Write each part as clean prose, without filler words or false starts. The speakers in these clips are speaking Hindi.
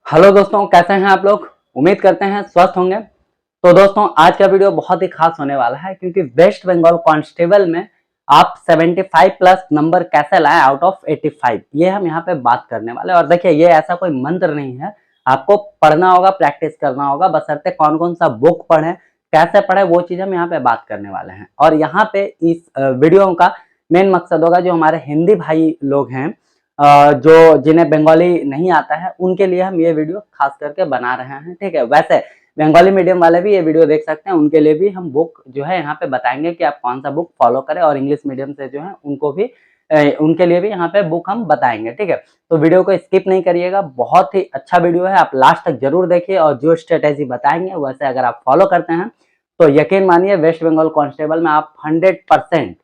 हेलो दोस्तों, कैसे हैं आप लोग। उम्मीद करते हैं स्वस्थ होंगे। तो दोस्तों, आज का वीडियो बहुत ही खास होने वाला है क्योंकि वेस्ट बंगाल कांस्टेबल में आप 75 प्लस नंबर कैसे लाएं आउट ऑफ 85, ये हम यहाँ पे बात करने वाले हैं। और देखिए, ये ऐसा कोई मंत्र नहीं है, आपको पढ़ना होगा, प्रैक्टिस करना होगा, बशर्ते कौन कौन सा बुक पढ़े, कैसे पढ़े, वो चीज हम यहाँ पे बात करने वाले हैं। और यहाँ पे इस वीडियो का मेन मकसद होगा जो हमारे हिंदी भाई लोग हैं, जो जिन्हें बंगाली नहीं आता है, उनके लिए हम ये वीडियो खास करके बना रहे हैं। ठीक है, वैसे बंगाली मीडियम वाले भी ये वीडियो देख सकते हैं, उनके लिए भी हम बुक जो है यहाँ पे बताएंगे कि आप कौन सा बुक फॉलो करें, और इंग्लिश मीडियम से जो है उनको भी उनके लिए भी यहाँ पे बुक हम बताएंगे। ठीक है, तो वीडियो को स्किप नहीं करिएगा, बहुत ही अच्छा वीडियो है, आप लास्ट तक जरूर देखिए। और जो स्ट्रेटेजी बताएंगे वैसे अगर आप फॉलो करते हैं तो यकीन मानिए वेस्ट बंगाल कांस्टेबल में आप 100%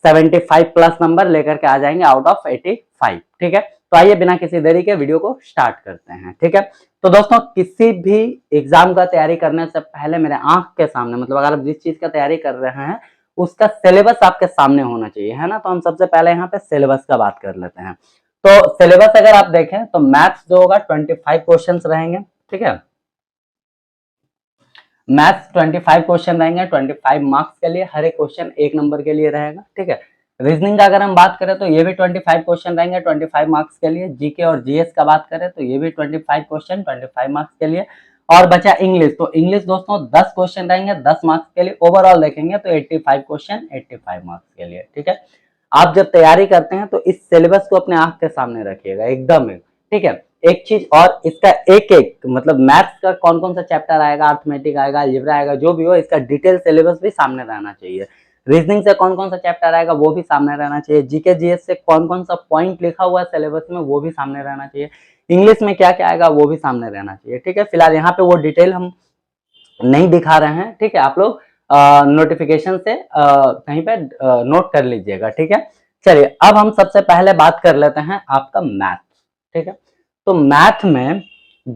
75 प्लस नंबर लेकर के आ जाएंगे आउट ऑफ 85। ठीक है, तो आइए बिना किसी देरी के वीडियो को स्टार्ट करते हैं। ठीक है, तो दोस्तों, किसी भी एग्जाम का तैयारी करने से पहले मेरे आंख के सामने, मतलब अगर आप जिस चीज का तैयारी कर रहे हैं उसका सिलेबस आपके सामने होना चाहिए, है ना। तो हम सबसे पहले यहाँ पे सिलेबस का बात कर लेते हैं। तो सिलेबस अगर आप देखें तो मैथ्स जो होगा 25 क्वेश्चन रहेंगे। ठीक है, मैथ्स 25 क्वेश्चन रहेंगे, 25 मार्क्स के लिए, हर एक क्वेश्चन 1 नंबर के लिए रहेगा। ठीक है, रीजनिंग का अगर हम बात करें तो ये भी 25 क्वेश्चन रहेंगे 25 मार्क्स के लिए। जीके और जीएस का बात करें तो ये भी 25 क्वेश्चन 25 मार्क्स के लिए। और बचा इंग्लिश, तो इंग्लिश दोस्तों 10 क्वेश्चन रहेंगे 10 मार्क्स के लिए। ओवरऑल देखेंगे तो 85 क्वेश्चन 85 मार्क्स के लिए। ठीक है, आप जब तैयारी करते हैं तो इस सिलेबस को अपने आंख के सामने रखिएगा एकदम। ठीक है, एक चीज और, इसका एक एक मतलब मैथ्स का कौन कौन सा चैप्टर आएगा, अर्थमेटिक आएगा, अलजेब्रा आएगा, जो भी हो, इसका डिटेल सिलेबस भी सामने रहना चाहिए। रीजनिंग से कौन कौन सा चैप्टर आएगा वो भी सामने रहना चाहिए। जीके जीएस से कौन कौन सा पॉइंट लिखा हुआ है सिलेबस में वो भी सामने रहना चाहिए। इंग्लिश में क्या क्या आएगा वो भी सामने रहना चाहिए। ठीक है, फिलहाल यहाँ पे वो डिटेल हम नहीं दिखा रहे हैं। ठीक है, आप लोग नोटिफिकेशन से कहीं पे नोट कर लीजिएगा। ठीक है, चलिए अब हम सबसे पहले बात कर लेते हैं आपका मैथ। ठीक है, तो मैथ में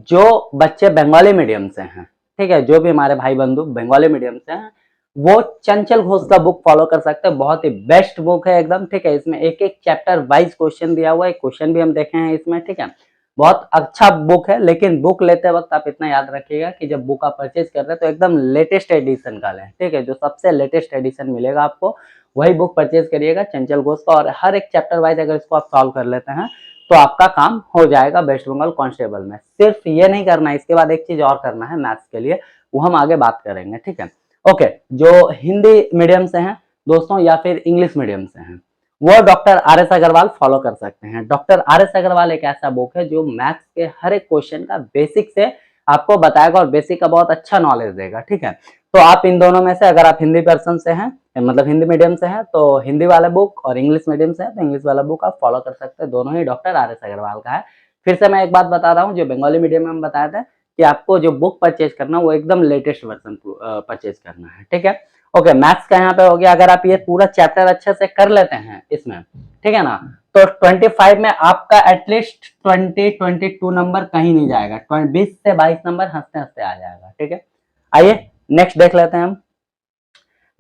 जो बच्चे बंगाली मीडियम से हैं, ठीक है, जो भी हमारे भाई बंधु बंगाली मीडियम से हैं, वो चंचल घोष का बुक फॉलो कर सकते हैं। बहुत ही बेस्ट बुक है एकदम। ठीक है, इसमें एक एक चैप्टर वाइज क्वेश्चन दिया हुआ है, क्वेश्चन भी हम देखे हैं इसमें। ठीक है, बहुत अच्छा बुक है, लेकिन बुक लेते वक्त आप इतना याद रखिएगा कि जब बुक आप परचेज कर रहे हैं तो एकदम लेटेस्ट एडिशन का लें। ठीक है, जो सबसे लेटेस्ट एडिशन मिलेगा आपको वही बुक परचेज करिएगा चंचल घोष का। और हर एक चैप्टर वाइज अगर इसको आप सॉल्व कर लेते हैं तो आपका काम हो जाएगा वेस्ट बंगाल कांस्टेबल में। सिर्फ ये नहीं करना है, इसके बाद एक चीज और करना है मैथ्स के लिए, वो हम आगे बात करेंगे। ठीक है, ओके, जो हिंदी मीडियम से हैं दोस्तों या फिर इंग्लिश मीडियम से हैं, वो doctor R S Agarwal follow कर सकते हैं। डॉक्टर आर एस अग्रवाल एक ऐसा बुक है जो मैथ्स के हर एक क्वेश्चन का बेसिक से आपको बताएगा और बेसिक का बहुत अच्छा नॉलेज देगा। ठीक है, तो आप इन दोनों में से, अगर आप हिंदी पर्सन से हैं, मतलब हिंदी मीडियम से हैं, तो हिंदी वाला बुक, और इंग्लिश मीडियम से है तो इंग्लिश वाला बुक आप फॉलो कर सकते हैं। दोनों ही डॉक्टर आर एस अग्रवाल का है। फिर से मैं एक बात बता रहा हूँ, जो बंगाली मीडियम में हम बताए थे कि आपको जो बुक परचेज करना वो एकदम लेटेस्ट वर्जन परचेज करना है। ठीक है, ओके, मैथ्स का यहाँ पे हो गया। अगर आप ये पूरा चैप्टर अच्छे से कर लेते हैं इसमें, ठीक है ना, तो 25 में आपका एटलीस्ट 22 नंबर कहीं नहीं जाएगा, 20 से 22 नंबर हंसते हंसते आ जाएगा। ठीक है, आइए नेक्स्ट देख लेते हैं हम।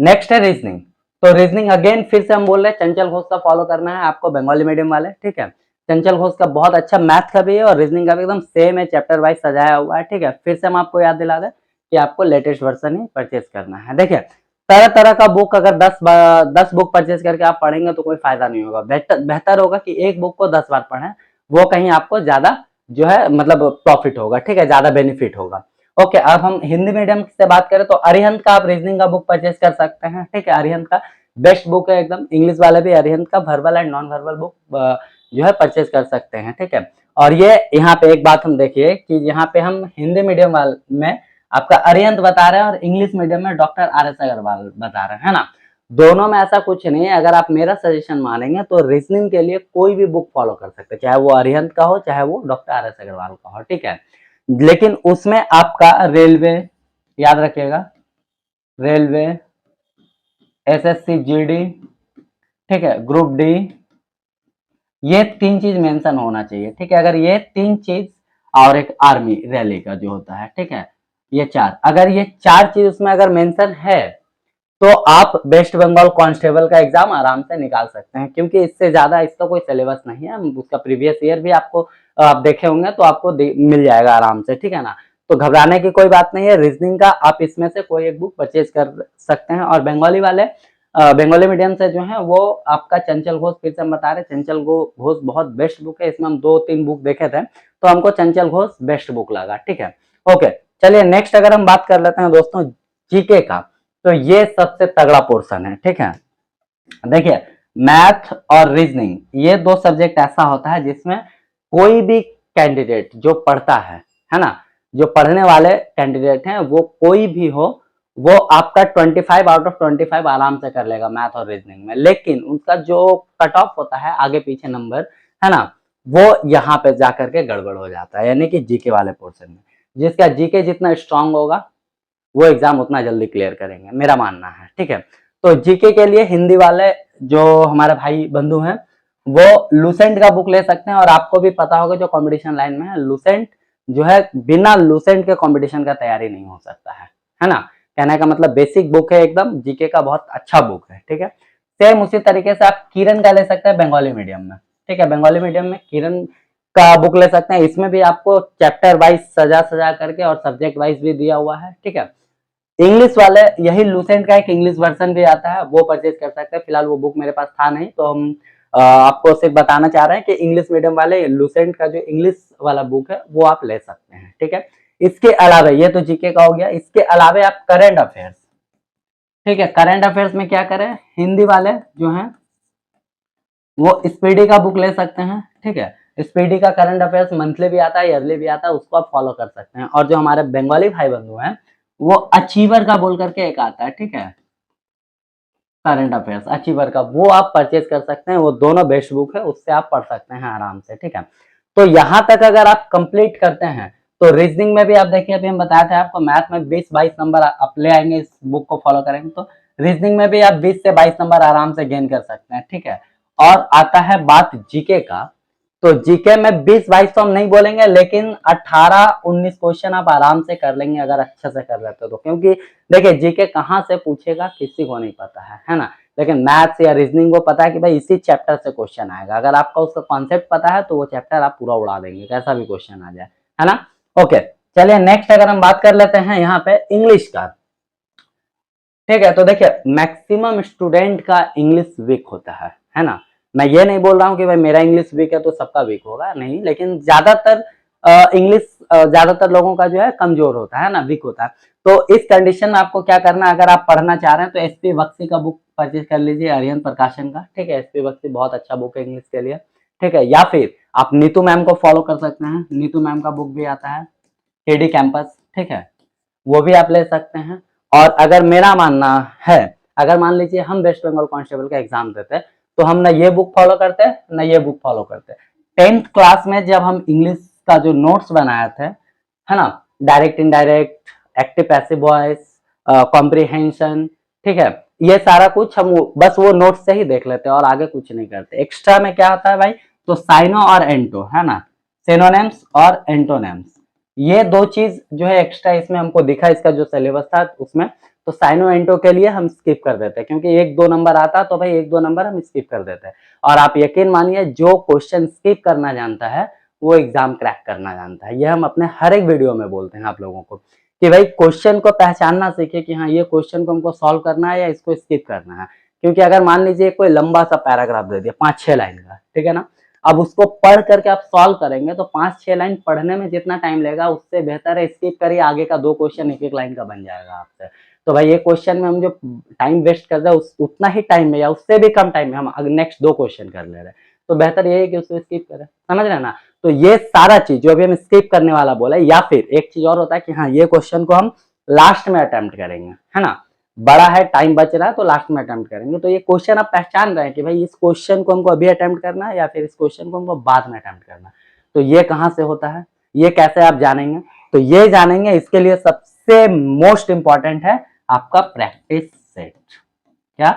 नेक्स्ट है रीजनिंग। तो रीजनिंग अगेन फिर से हम बोल रहे हैं चंचल घोष का फॉलो करना है आपको, बंगाली मीडियम वाले। ठीक है, चंचल घोष का बहुत अच्छा मैथ का भी है और रीजनिंग का भी एकदम सेम है, चैप्टर वाइज सजाया हुआ है। ठीक है, फिर से हम आपको याद दिला दें कि आपको लेटेस्ट वर्जन ही परचेज करना है। देखिए, तरह तरह का बुक अगर 10 बुक परचेज करके आप पढ़ेंगे तो कोई फायदा नहीं होगा। बेहतर होगा कि एक बुक को 10 बार पढ़ें, वो कहीं आपको ज्यादा जो है मतलब प्रॉफिट होगा। ठीक है, ज्यादा बेनिफिट होगा। ओके, अब हम हिंदी मीडियम से बात करें तो अरिहंत का आप रीजनिंग का बुक परचेज कर सकते हैं। ठीक है, अरिहंत का बेस्ट बुक है एकदम। इंग्लिश वाले भी अरिहंत का verbal and non verbal book जो है परचेज कर सकते हैं। ठीक है, और ये यहाँ पे एक बात हम देखिए कि यहाँ पे हम हिंदी मीडियम वाले में आपका अरिहंत बता रहे हैं और इंग्लिश मीडियम में डॉक्टर आर एस अग्रवाल बता रहे हैं, है ना। दोनों में ऐसा कुछ नहीं है। अगर आप मेरा सजेशन मानेंगे तो रीजनिंग के लिए कोई भी बुक फॉलो कर सकते हैं, चाहे वो अरिहंत का हो चाहे वो डॉक्टर आर एस अग्रवाल का हो। ठीक है, लेकिन उसमें आपका रेलवे याद रखिएगा, रेलवे, एसएससी जीडी, ठीक है, ग्रुप डी, ये 3 चीज मेंशन होना चाहिए। ठीक है, अगर ये 3 चीज और एक आर्मी रैली का जो होता है, ठीक है, ये 4, अगर ये 4 चीज उसमें अगर मेंशन है तो आप वेस्ट बंगाल कांस्टेबल का एग्जाम आराम से निकाल सकते हैं, क्योंकि इससे ज्यादा इसका कोई सिलेबस नहीं है। उसका प्रीवियस ईयर भी आपको आप देखे होंगे तो आपको मिल जाएगा आराम से, ठीक है ना। तो घबराने की कोई बात नहीं है। रीजनिंग का आप इसमें से कोई एक बुक परचेज कर सकते हैं। और बंगाली वाले बंगाली मीडियम से जो है वो आपका चंचल घोष, फिर से हम बता रहे हैं चंचल घोष बहुत बेस्ट बुक है। इसमें हम 2-3 बुक देखे थे तो हमको चंचल घोष बेस्ट बुक लगा, ठीक है। ओके, चलिए नेक्स्ट अगर हम बात कर लेते हैं दोस्तों जीके का, तो ये सबसे तगड़ा पोर्शन है, ठीक है। देखिए मैथ और रीजनिंग ये दो सब्जेक्ट ऐसा होता है जिसमें कोई भी कैंडिडेट जो पढ़ता है ना, जो पढ़ने वाले कैंडिडेट हैं वो कोई भी हो, वो आपका 25 आउट ऑफ 25 आराम से कर लेगा मैथ और रीजनिंग में। लेकिन उनका जो कट ऑफ होता है आगे पीछे नंबर, है ना, वो यहाँ पे जाकर के गड़बड़ हो जाता है, यानी कि जीके वाले पोर्शन में। जिसका जीके जितना स्ट्रांग होगा वो एग्जाम उतना जल्दी क्लियर करेंगे, मेरा मानना है, ठीक है। तो जीके के लिए हिंदी वाले जो हमारे भाई बंधु हैं वो लूसेंट का बुक ले सकते हैं। और आपको भी पता होगा जो कंपटीशन लाइन में है, लूसेंट जो है बिना लूसेंट के कंपटीशन का तैयारी नहीं हो सकता है ना। कहने का मतलब बेसिक बुक है एकदम, जीके का बहुत अच्छा बुक है, ठीक है। सेम उसी तरीके से आप किरण का ले सकते हैं बंगाली मीडियम में, ठीक है। बंगाली मीडियम में किरण का बुक ले सकते हैं। इसमें भी आपको चैप्टर वाइज सजा करके और सब्जेक्ट वाइज भी दिया हुआ है, ठीक है। इंग्लिश वाले यही लूसेंट का एक इंग्लिश वर्जन भी आता है, वो परचेज कर सकते हैं। फिलहाल वो बुक मेरे पास था नहीं, तो हम आपको सिर्फ बताना चाह रहे हैं कि इंग्लिश मीडियम वाले लूसेंट का जो इंग्लिश वाला बुक है वो आप ले सकते हैं, ठीक है। इसके अलावा ये तो जीके का हो गया, इसके अलावा आप करंट अफेयर्स, ठीक है। करंट अफेयर्स में क्या करें, हिंदी वाले जो हैं वो स्पीडी का बुक ले सकते हैं, ठीक है। स्पीडी का करंट अफेयर्स मंथली भी आता है, ईयरली भी आता है, उसको आप फॉलो कर सकते हैं। और जो हमारे बंगाली भाई बंधु हैं वो अचीवर का बोल करके एक आता है, ठीक है, करंट अफेयर्स अचीवर का, वो आप परचेज कर सकते हैं। वो दोनों बेस्ट बुक है, उससे आप पढ़ सकते हैं आराम से, ठीक है। तो यहां तक अगर आप कंप्लीट करते हैं तो रीजनिंग में भी आप देखिए, अभी हम बताया था आपको मैथ में 20-22 नंबर आप ले आएंगे इस बुक को फॉलो करेंगे, तो रीजनिंग में भी आप 20 से 22 नंबर आराम से गेन कर सकते हैं, ठीक है। और आता है बात जीके का, तो जीके में 20-22 तो हम नहीं बोलेंगे, लेकिन 18-19 क्वेश्चन आप आराम से कर लेंगे अगर अच्छे से कर लेते हो तो। क्योंकि देखिए जीके कहाँ से पूछेगा किसी को नहीं पता है ना। लेकिन मैथ्स या रीजनिंग को पता है कि भाई इसी चैप्टर से क्वेश्चन आएगा। अगर आपका उसका कॉन्सेप्ट पता है तो वो चैप्टर आप पूरा उड़ा देंगे, कैसा भी क्वेश्चन आ जाए, है ना। ओके, चलिए नेक्स्ट अगर हम बात कर लेते हैं यहाँ पे इंग्लिश का, ठीक है। तो देखिए मैक्सिमम स्टूडेंट का इंग्लिश वीक होता है ना। मैं ये नहीं बोल रहा हूँ कि भाई मेरा इंग्लिश वीक है तो सबका वीक होगा, नहीं, लेकिन ज्यादातर इंग्लिश ज्यादातर लोगों का जो है कमजोर होता है ना, वीक होता है। तो इस कंडीशन में आपको क्या करना है, अगर आप पढ़ना चाह रहे हैं तो एसपी बख्शी का बुक परचेज कर लीजिए, आर्यन प्रकाशन का, ठीक है। एसपी बख्शी बहुत अच्छा बुक है इंग्लिश के लिए, ठीक है। या फिर आप नीतू मैम को फॉलो कर सकते हैं, नीतू मैम का बुक भी आता है केडी कैंपस, ठीक है, वो भी आप ले सकते हैं। और अगर मेरा मानना है, अगर मान लीजिए हम वेस्ट बंगाल कांस्टेबल का एग्जाम देते तो हम ना ये बुक फॉलो करते ना ये बुक फॉलो करते। 10th क्लास में जब हम इंग्लिश का जो नोट्स बनाए थे, है ना, direct indirect, active passive voice, comprehension, ठीक है, ये सारा कुछ हम बस वो नोट्स से ही देख लेते हैं और आगे कुछ नहीं करते। एक्स्ट्रा में क्या होता है भाई, तो साइनो और एंटो, है ना, सिनोनिम्स और एंटोनिम्स, ये दो चीज जो है एक्स्ट्रा इसमें हमको दिखा, इसका जो सिलेबस था उसमें। तो साइनो एंटो के लिए हम स्किप कर देते हैं, क्योंकि 1-2 नंबर आता तो भाई 1-2 नंबर हम स्किप कर देते हैं। और आप यकीन मानिए जो क्वेश्चन स्किप करना जानता है वो एग्जाम क्रैक करना जानता है। ये हम अपने हर एक वीडियो में बोलते हैं आप लोगों को कि भाई क्वेश्चन को पहचानना सीखे कि हाँ ये क्वेश्चन को हमको सॉल्व करना है या इसको स्किप करना है। क्योंकि अगर मान लीजिए कोई लंबा सा पैराग्राफ दे दिया 5-6 लाइन का, ठीक है ना, अब उसको पढ़ करके आप सॉल्व करेंगे तो 5-6 लाइन पढ़ने में जितना टाइम लगेगा उससे बेहतर है स्किप करिए, आगे का 2 क्वेश्चन एक लाइन का बन जाएगा आपसे। तो भाई ये क्वेश्चन में हम जो टाइम वेस्ट कर रहे हैं उतना ही टाइम में या उससे भी कम टाइम में हम नेक्स्ट 2 क्वेश्चन कर ले रहे हैं, तो बेहतर ये है कि उसको स्किप करें, समझ रहे हैं ना। तो ये सारा चीज जो अभी हम स्किप करने वाला बोला, या फिर एक चीज और होता है कि हाँ ये क्वेश्चन को हम लास्ट में अटेम्प्ट करेंगे, है ना, बड़ा है टाइम बच रहा है तो लास्ट में अटेम्प्ट करेंगे। तो ये क्वेश्चन आप पहचान रहे हैं कि भाई इस क्वेश्चन को हमको अभी अटेम्प्ट करना है या फिर इस क्वेश्चन को हमको बाद में अटेम्प्ट करना है। तो ये कहाँ से होता है, ये कैसे आप जानेंगे, तो ये जानेंगे इसके लिए सबसे मोस्ट इंपॉर्टेंट है आपका प्रैक्टिस सेट। क्या,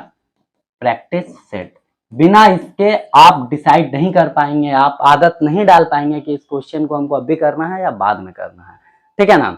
प्रैक्टिस सेट। बिना इसके आप डिसाइड नहीं कर पाएंगे, आप आदत नहीं डाल पाएंगे कि इस क्वेश्चन को हमको अभी करना है या बाद में करना है, ठीक है ना।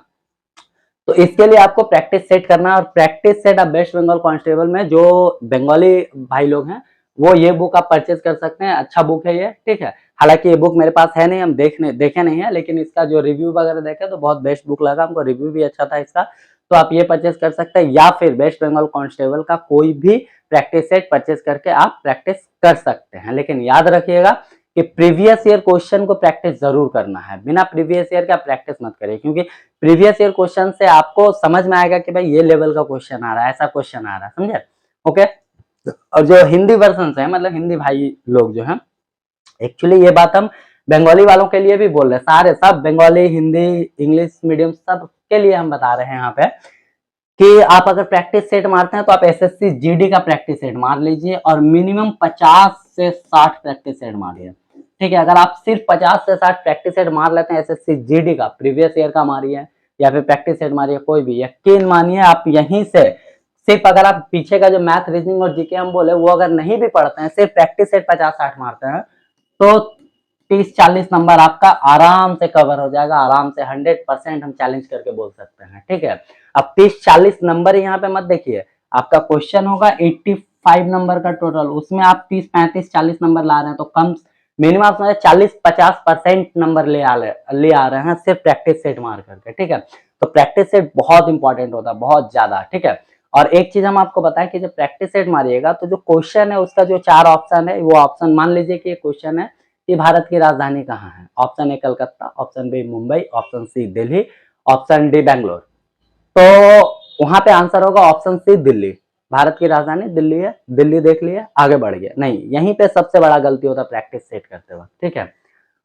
तो इसके लिए आपको प्रैक्टिस सेट करना है। और प्रैक्टिस सेट आप वेस्ट बंगाल कांस्टेबल में जो बंगाली भाई लोग हैं वो ये बुक आप परचेज कर सकते हैं, अच्छा बुक है ये, ठीक है। हालांकि ये बुक मेरे पास है नहीं, हम देखे नहीं है, लेकिन इसका जो रिव्यू वगैरह देखे तो बहुत बेस्ट बुक लगा हमको, रिव्यू भी अच्छा था इसका, तो आप ये परचेज कर सकते हैं, या फिर वेस्ट बंगाल कांस्टेबल का कोई भी प्रैक्टिस सेट परचेज करके आप प्रैक्टिस कर सकते हैं। लेकिन याद रखिएगा कि प्रीवियस ईयर क्वेश्चन को प्रैक्टिस जरूर करना है, बिना प्रीवियस ईयर का प्रैक्टिस मत करिए, क्योंकि प्रीवियस ईयर क्वेश्चन से आपको समझ में आएगा कि भाई ये लेवल का क्वेश्चन आ रहा है, ऐसा क्वेश्चन आ रहा है, समझे? ओके। और जो हिंदी वर्जन है, मतलब हिंदी भाई लोग जो है, एक्चुअली ये बात हम बंगाली वालों के लिए भी बोल रहे हैं, सारे सब बंगाली, हिंदी, इंग्लिश मीडियम सब के लिए हम बता रहे हैं यहाँ पे कि आप अगर प्रैक्टिस सेट मारते हैं तो आप एसएससी जीडी का प्रैक्टिस सेट मार लीजिए और मिनिमम 50 से 60 प्रैक्टिस सेट मारिए, ठीक है? अगर आप सिर्फ 50 से 60 प्रैक्टिस सेट मार लेते हैं एसएससी जीडी का, प्रीवियस ईयर का मारिए या फिर प्रैक्टिस सेट मारिए, कोई भी, यकीन मानिए आप यहीं से सिर्फ अगर आप पीछे का जो मैथ, रीजनिंग और जीके हम बोले वो अगर नहीं भी पढ़ते हैं, सिर्फ प्रैक्टिस सेट 50-60 मारते हैं तो 30-40 नंबर आपका आराम से कवर हो जाएगा, आराम से 100% हम चैलेंज करके बोल सकते हैं, ठीक है? अब 30-40 नंबर यहाँ पे मत देखिए, आपका क्वेश्चन होगा 85 नंबर का टोटल, उसमें आप 30-35-40 नंबर ला रहे हैं तो कम मिनिमम 40-50% नंबर ले आ रहे हैं सिर्फ प्रैक्टिस सेट मार करके, ठीक है? तो प्रैक्टिस सेट बहुत इंपॉर्टेंट होता है, बहुत ज्यादा, ठीक है? और एक चीज हम आपको बताएं कि जब प्रैक्टिस सेट मारिएगा तो जो क्वेश्चन है उसका जो 4 ऑप्शन है, वो ऑप्शन मान लीजिए कि ये क्वेश्चन है कि भारत की राजधानी कहाँ है, option A Calcutta, option B Mumbai, option C Delhi, option D Bangalore, तो वहां पे आंसर होगा ऑप्शन सी दिल्ली। भारत की राजधानी दिल्ली है, दिल्ली देख लिए, आगे बढ़ गया नहीं, यहीं पे सबसे बड़ा गलती होता है प्रैक्टिस सेट करते वक्त, ठीक है?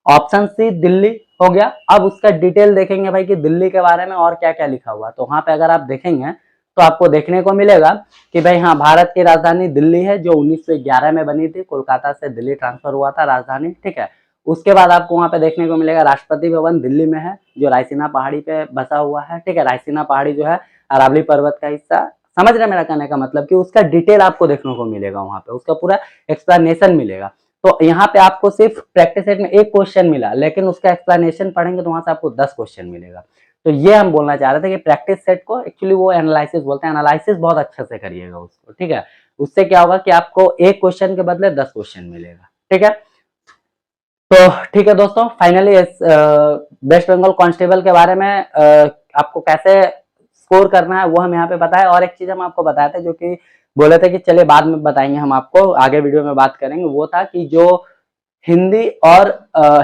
ऑप्शन सी दिल्ली हो गया। अब उसका डिटेल देखेंगे भाई कि दिल्ली के बारे में और क्या क्या लिखा हुआ, तो वहां पे अगर आप देखेंगे तो आपको देखने को मिलेगा कि भाई हाँ, भारत की राजधानी दिल्ली है, जो 1911 में बनी थी, कोलकाता से दिल्ली ट्रांसफर हुआ था राजधानी, ठीक है? उसके बाद आपको वहां पे देखने को मिलेगा राष्ट्रपति भवन दिल्ली में है, जो रायसीना पहाड़ी पे बसा हुआ है, ठीक है? रायसीना पहाड़ी जो है अरावली पर्वत का हिस्सा, समझ रहे मेरा कहने का मतलब कि उसका डिटेल आपको देखने को मिलेगा, वहां पे उसका पूरा एक्सप्लेनेशन मिलेगा। तो यहाँ पे आपको सिर्फ प्रैक्टिस सेट में एक क्वेश्चन मिला, लेकिन उसका एक्सप्लेनेशन पढ़ेंगे तो वहां से आपको 10 क्वेश्चन मिलेगा। तो ये हम बोलना चाह रहे थे कि प्रैक्टिस सेट को एक्चुअली वो एनालिसिस बोलते हैं, एनालिसिस बहुत अच्छे से करिएगा उसको, ठीक है? उससे क्या होगा कि आपको एक क्वेश्चन के बदले 10 क्वेश्चन मिलेगा, ठीक है? तो ठीक है दोस्तों, फाइनली वेस्ट बंगाल कांस्टेबल के बारे में आपको कैसे स्कोर करना है वो हम यहाँ पे बताए, और एक चीज हम आपको बताए थे जो कि बोले थे कि चलिए बाद में बताएंगे, हम आपको आगे वीडियो में बात करेंगे, वो था कि जो हिंदी और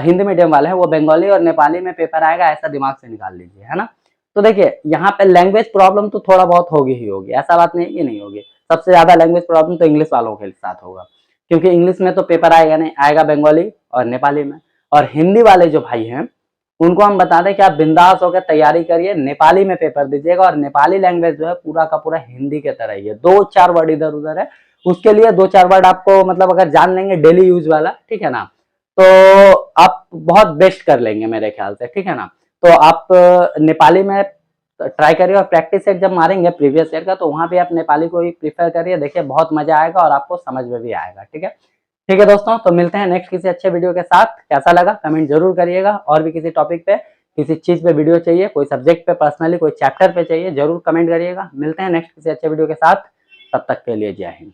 हिंदी मीडियम वाले हैं वो बंगाली और नेपाली में पेपर आएगा, ऐसा दिमाग से निकाल लीजिए, है ना? तो देखिए यहाँ पे लैंग्वेज प्रॉब्लम तो थोड़ा बहुत होगी ही होगी, ऐसा बात नहीं कि नहीं होगी, सबसे ज्यादा लैंग्वेज प्रॉब्लम तो इंग्लिश वालों के साथ होगा, क्योंकि इंग्लिश में तो पेपर आएगा नहीं, आएगा बंगाली और नेपाली में। और हिंदी वाले जो भाई हैं उनको हम बता दें कि आप बिंदास होकर तैयारी करिए, नेपाली में पेपर दीजिएगा, और नेपाली लैंग्वेज जो है पूरा का पूरा हिंदी के तरह ही है, 2-4 वर्ड इधर उधर है, उसके लिए 2-4 वर्ड आपको मतलब अगर जान लेंगे डेली यूज वाला, ठीक है ना, तो आप बहुत बेस्ट कर लेंगे मेरे ख्याल से, ठीक है ना? तो आप नेपाली में ट्राई करिए, और प्रैक्टिस सेट जब मारेंगे प्रीवियस ईयर का तो वहां भी आप नेपाली को ही प्रीफर करिए, देखिए बहुत मजा आएगा और आपको समझ में भी आएगा, ठीक है? ठीक है दोस्तों, तो मिलते हैं नेक्स्ट किसी अच्छे वीडियो के साथ। कैसा लगा कमेंट जरूर करिएगा, और भी किसी टॉपिक पे, किसी चीज पे वीडियो चाहिए, कोई सब्जेक्ट पे पर्सनली, कोई चैप्टर पे चाहिए, जरूर कमेंट करिएगा। मिलते हैं नेक्स्ट किसी अच्छे वीडियो के साथ, तब तक के लिए जय हिंद।